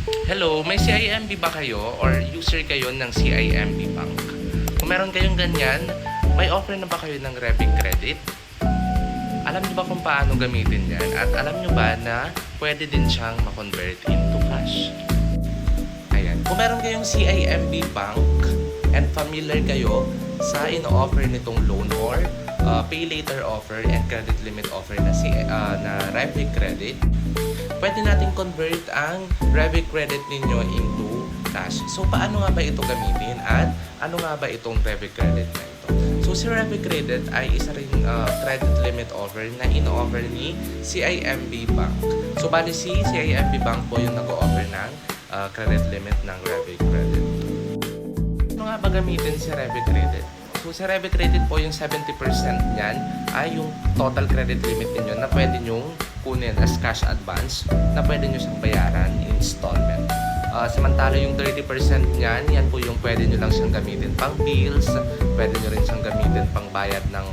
Hello, may CIMB ba kayo or user kayo ng CIMB Bank? Kung meron kayong ganyan, may offer na ba kayo ng Revic Credit? Alam niyo ba kung paano gamitin yan? At alam niyo ba na pwede din siyang ma-convert into cash? Ayan. Kung meron kayong CIMB Bank and familiar kayo sa ino-offer nitong loan or pay later offer and credit limit offer na Revic Credit, pwede natin convert ang Revic Credit ninyo into cash. So, paano nga ba ito gamitin? At ano nga ba itong Revic Credit na ito? So, si Revic Credit ay isa ring credit limit offer na ino-offer ni CIMB Bank. So, bali si CIMB Bank po yung nag-o-offer ng credit limit ng Revic Credit. Ano nga ba gamitin si Revic Credit? So, sa Revic Credit po, yung 70% niyan ay yung total credit limit ninyo na pwede nyong kunin as cash advance na pwede nyo siyang bayaran in installment. Samantala yung 30% niyan, yan po yung pwede nyo lang siyang gamitin pang bills, pwede nyo rin siyang gamitin pang bayad ng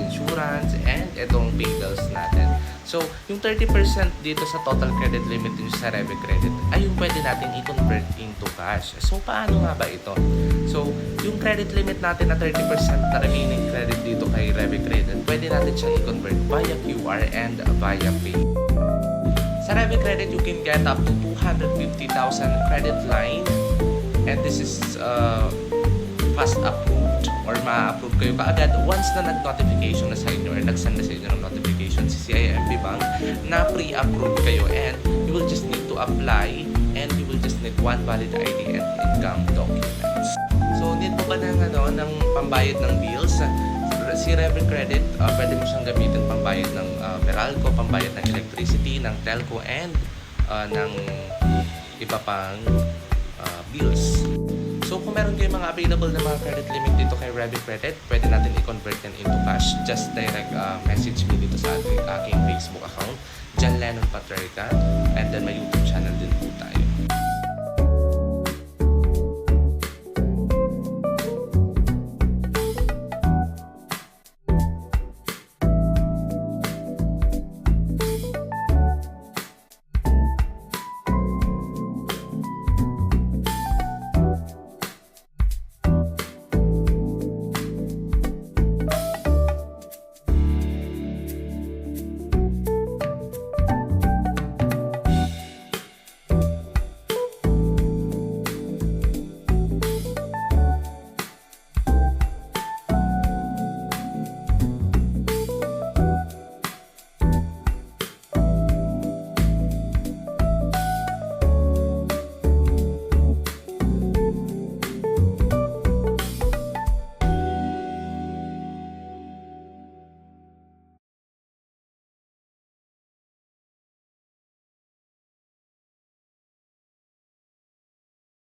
insurance, and itong pay bills natin. So, yung 30% dito sa total credit limit nyo sa Revic Credit ay yung pwede natin i-convert into cash. So, paano nga ba ito? So, yung credit limit natin na 30% na remaining credit dito kay Revic Credit, pwede natin siyang i-convert via QR and via Pay. Sa Revic Credit, you can get up to 250,000 credit line, and this is fast approved or ma-approve kayo kaagad once na nag-notification na sa inyo or nag-send na sa inyo ng notification si CIMB Bank na pre-approved kayo, and you will just need to apply, and you will just need one valid ID and income documents. So, need mo ba ng pambayad ng bills? Si Revic Credit, pwede mo siyang gamitin pambayad ng Meralco, pambayad ng electricity, ng telco, and ng iba pang bills. So, kung meron kayong mga available na mga credit limit dito kay Revic Credit, pwede natin i-convert yan into cash. Just direct message me dito sa aking Facebook account, John Lennon Patrica, and then may YouTube channel din po tayo.